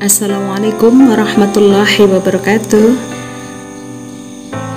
Assalamualaikum warahmatullahi wabarakatuh.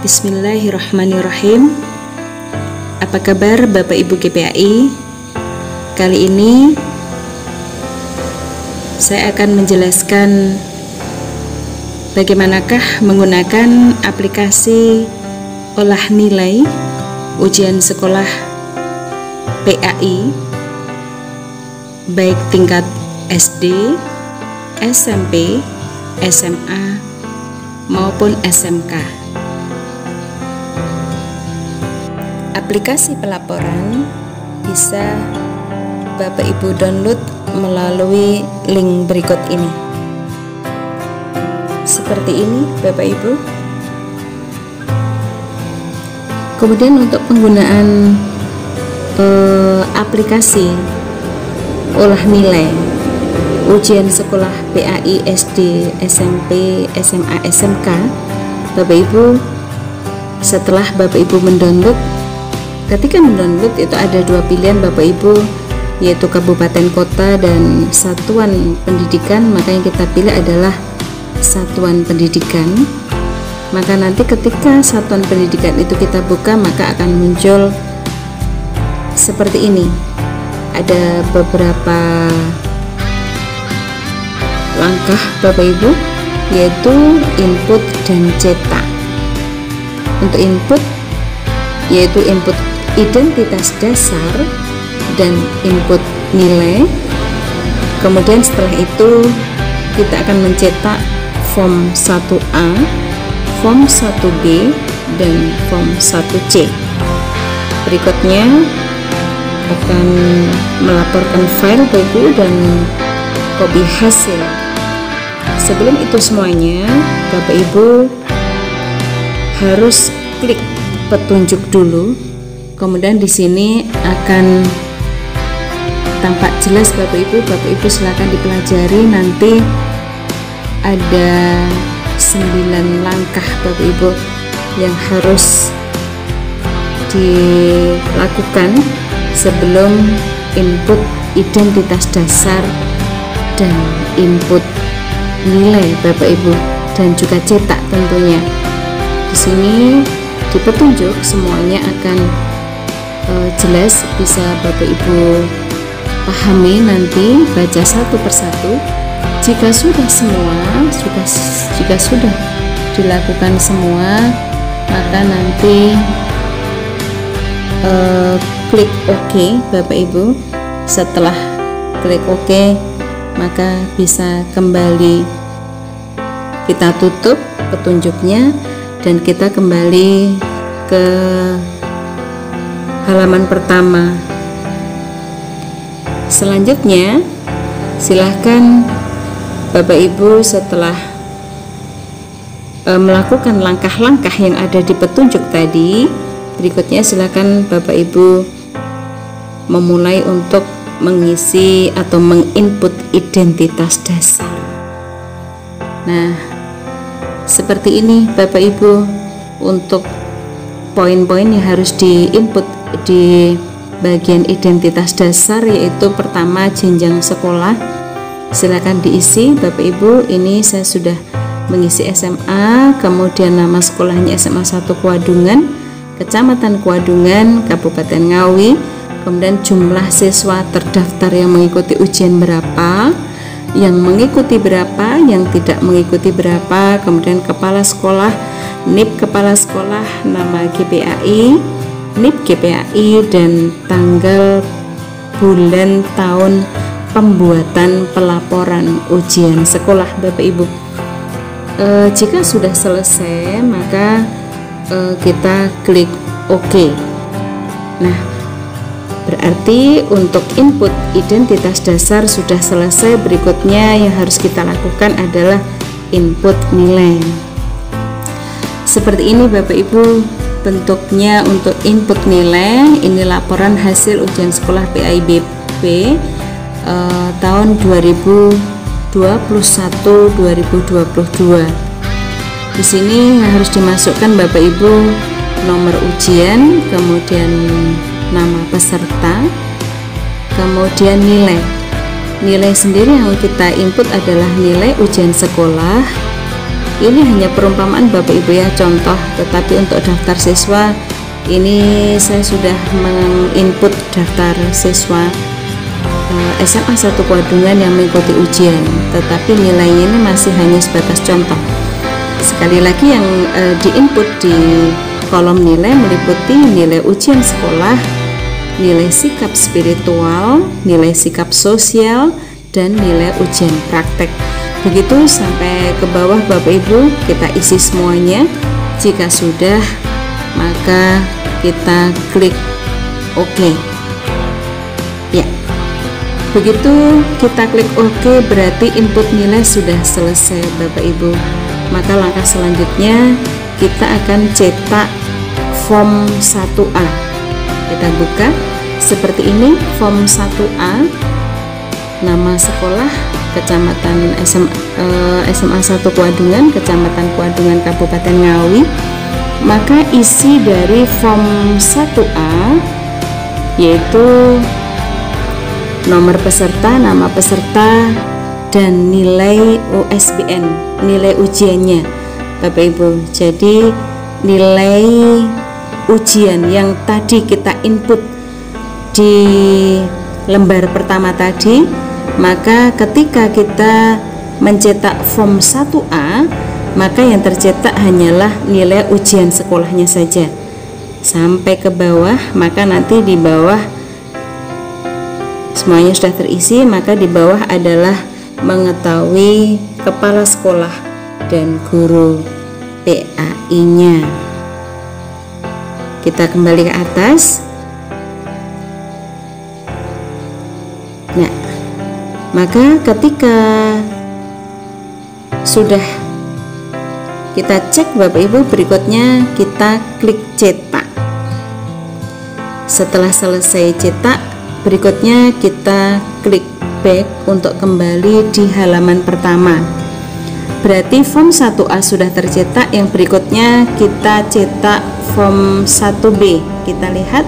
Bismillahirrahmanirrahim. Apa kabar Bapak Ibu GPAI? Kali ini saya akan menjelaskan bagaimanakah menggunakan aplikasi olah nilai ujian sekolah PAI baik tingkat SD, SMP, SMA, maupun SMK. Aplikasi pelaporan bisa Bapak Ibu download melalui link berikut ini. Seperti ini Bapak Ibu. Kemudian untuk penggunaan aplikasi olah nilai ujian sekolah PAI SD, SMP, SMA, SMK, Bapak Ibu, setelah Bapak Ibu mendownload, ketika mendownload itu ada dua pilihan Bapak Ibu, yaitu kabupaten kota dan satuan pendidikan. Maka yang kita pilih adalah satuan pendidikan. Maka nanti ketika satuan pendidikan itu kita buka, maka akan muncul seperti ini. Ada beberapa langkah Bapak Ibu, yaitu input dan cetak. Untuk input yaitu input identitas dasar dan input nilai. Kemudian setelah itu kita akan mencetak form 1A, form 1B, dan form 1C. Berikutnya akan melaporkan file Bapak Ibu dan kopi hasil. Sebelum itu semuanya, Bapak Ibu harus klik petunjuk dulu. Kemudian di sini akan tampak jelas Bapak Ibu. Bapak Ibu silakan dipelajari. Nanti ada 9 langkah Bapak Ibu yang harus dilakukan sebelum input identitas dasar dan input nilai Bapak Ibu, dan juga cetak tentunya. Di sini di petunjuk semuanya akan jelas, bisa Bapak Ibu pahami nanti, baca satu persatu. Jika sudah dilakukan semua, maka nanti klik OK Bapak Ibu. Setelah klik OK, maka bisa kembali kita tutup petunjuknya dan kita kembali ke halaman pertama. Selanjutnya silahkan Bapak Ibu setelah melakukan langkah-langkah yang ada di petunjuk tadi, berikutnya silahkan Bapak Ibu memulai untuk mengisi atau menginput identitas dasar. Nah, seperti ini Bapak Ibu untuk poin-poin yang harus diinput di bagian identitas dasar, yaitu pertama jenjang sekolah. Silakan diisi Bapak Ibu. Ini saya sudah mengisi SMA, kemudian nama sekolahnya SMA 1 Kuadungan, Kecamatan Kuadungan, Kabupaten Ngawi. Kemudian jumlah siswa terdaftar yang mengikuti ujian berapa, yang mengikuti berapa, yang tidak mengikuti berapa. Kemudian kepala sekolah, NIP kepala sekolah, nama GPAI, NIP GPAI, dan tanggal, bulan, tahun pembuatan pelaporan ujian sekolah Bapak Ibu. Jika sudah selesai, maka kita klik OK. Nah, berarti untuk input identitas dasar sudah selesai. Berikutnya yang harus kita lakukan adalah input nilai. Seperti ini Bapak Ibu bentuknya untuk input nilai. Ini laporan hasil ujian sekolah PAIBP tahun 2021-2022. Di sini harus dimasukkan Bapak Ibu nomor ujian, kemudian nama peserta, kemudian nilai. Nilai sendiri yang kita input adalah nilai ujian sekolah. Ini hanya perumpamaan Bapak Ibu ya, contoh, tetapi untuk daftar siswa ini saya sudah menginput daftar siswa SMA 1 Kuadungan yang mengikuti ujian, tetapi nilainya ini masih hanya sebatas contoh. Sekali lagi yang diinput di kolom nilai meliputi nilai ujian sekolah, nilai sikap spiritual, nilai sikap sosial, dan nilai ujian praktek. Begitu sampai ke bawah Bapak Ibu, kita isi semuanya. Jika sudah, maka kita klik OK. Ya, begitu kita klik OK berarti input nilai sudah selesai Bapak Ibu. Maka langkah selanjutnya kita akan cetak form 1A. Kita buka seperti ini, form 1A, nama sekolah, Kecamatan SMA 1 Kuadungan, Kecamatan Kuadungan, Kabupaten Ngawi. Maka isi dari form 1A yaitu nomor peserta, nama peserta, dan nilai USBN, nilai ujiannya Bapak Ibu. Jadi nilai ujian yang tadi kita input di lembar pertama tadi, maka ketika kita mencetak form 1A, maka yang tercetak hanyalah nilai ujian sekolahnya saja sampai ke bawah. Maka nanti di bawah semuanya sudah terisi, maka di bawah adalah mengetahui kepala sekolah dan guru PAI-nya. Kita kembali ke atas. Nah, maka ketika sudah kita cek Bapak Ibu, berikutnya kita klik cetak. Setelah selesai cetak, berikutnya kita klik back untuk kembali di halaman pertama. Berarti form 1A sudah tercetak, yang berikutnya kita cetak form 1B. Kita lihat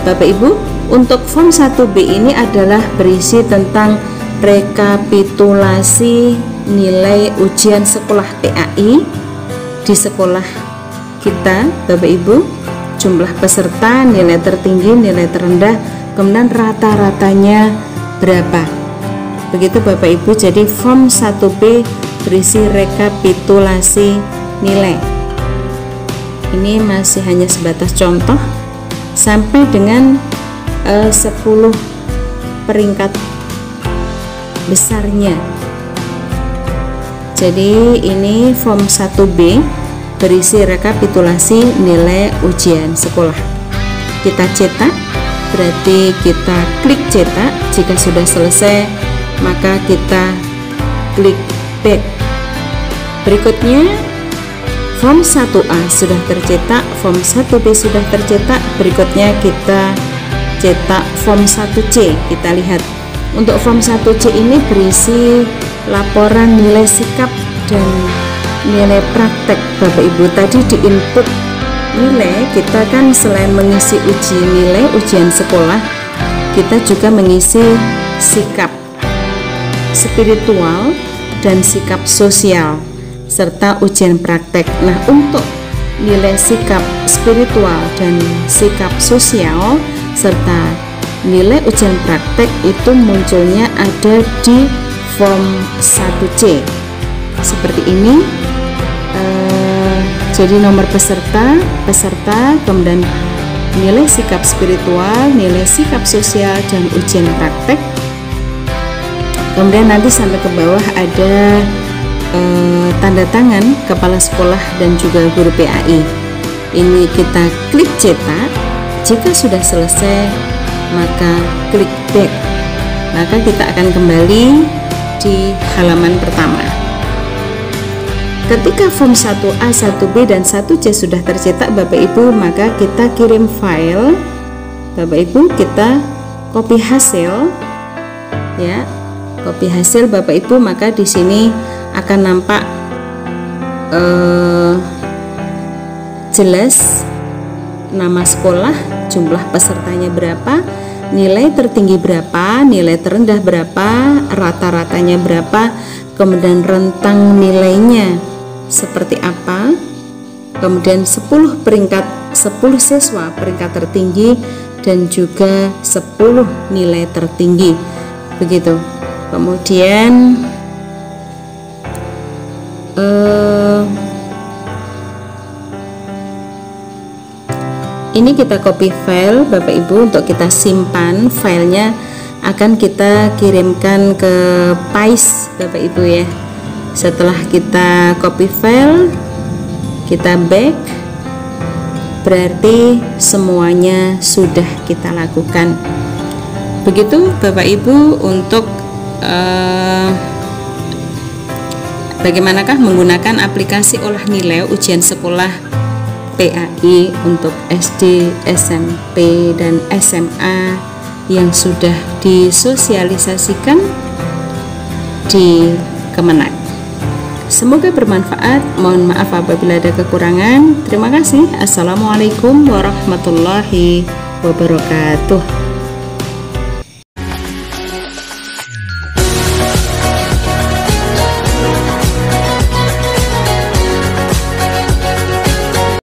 Bapak Ibu, untuk form 1B ini adalah berisi tentang rekapitulasi nilai ujian sekolah PAI di sekolah kita Bapak Ibu, jumlah peserta, nilai tertinggi, nilai terendah, kemudian rata-ratanya berapa. Begitu Bapak Ibu. Jadi form 1B berisi rekapitulasi nilai. Ini masih hanya sebatas contoh sampai dengan 10 peringkat besarnya. Jadi ini form 1B berisi rekapitulasi nilai ujian sekolah. Kita cetak, berarti kita klik cetak. Jika sudah selesai, maka kita klik back. Berikutnya form 1A sudah tercetak, form 1B sudah tercetak. Berikutnya kita cetak form 1C. Kita lihat untuk form 1C ini berisi laporan nilai sikap dan nilai praktek Bapak Ibu. Tadi di input nilai kita kan selain mengisi nilai ujian sekolah, kita juga mengisi sikap spiritual dan sikap sosial serta ujian praktek. Nah, untuk nilai sikap spiritual dan sikap sosial serta nilai ujian praktek itu munculnya ada di form 1C seperti ini. Jadi nomor peserta, kemudian nilai sikap spiritual, nilai sikap sosial, dan ujian praktek. Kemudian nanti sampai ke bawah ada tanda tangan kepala sekolah dan juga guru PAI. Ini kita klik cetak. Jika sudah selesai, maka klik back. Maka kita akan kembali di halaman pertama. Ketika form 1A, 1B, dan 1C sudah tercetak Bapak Ibu, maka kita kirim file. Bapak Ibu, kita copy hasil ya. Copy hasil Bapak Ibu, maka di sini akan nampak jelas nama sekolah, jumlah pesertanya berapa, nilai tertinggi berapa, nilai terendah berapa, rata-ratanya berapa, kemudian rentang nilainya seperti apa, kemudian 10 siswa peringkat tertinggi dan juga 10 nilai tertinggi, begitu. Kemudian ini kita copy file Bapak Ibu untuk kita simpan. Filenya akan kita kirimkan ke PAIS Bapak Ibu ya. Setelah kita copy file, kita back, berarti semuanya sudah kita lakukan. Begitu Bapak Ibu untuk bagaimanakah menggunakan aplikasi olah nilai ujian sekolah PAI untuk SD, SMP, dan SMA yang sudah disosialisasikan di Kemenag. Semoga bermanfaat. Mohon maaf apabila ada kekurangan. Terima kasih. Assalamualaikum warahmatullahi wabarakatuh.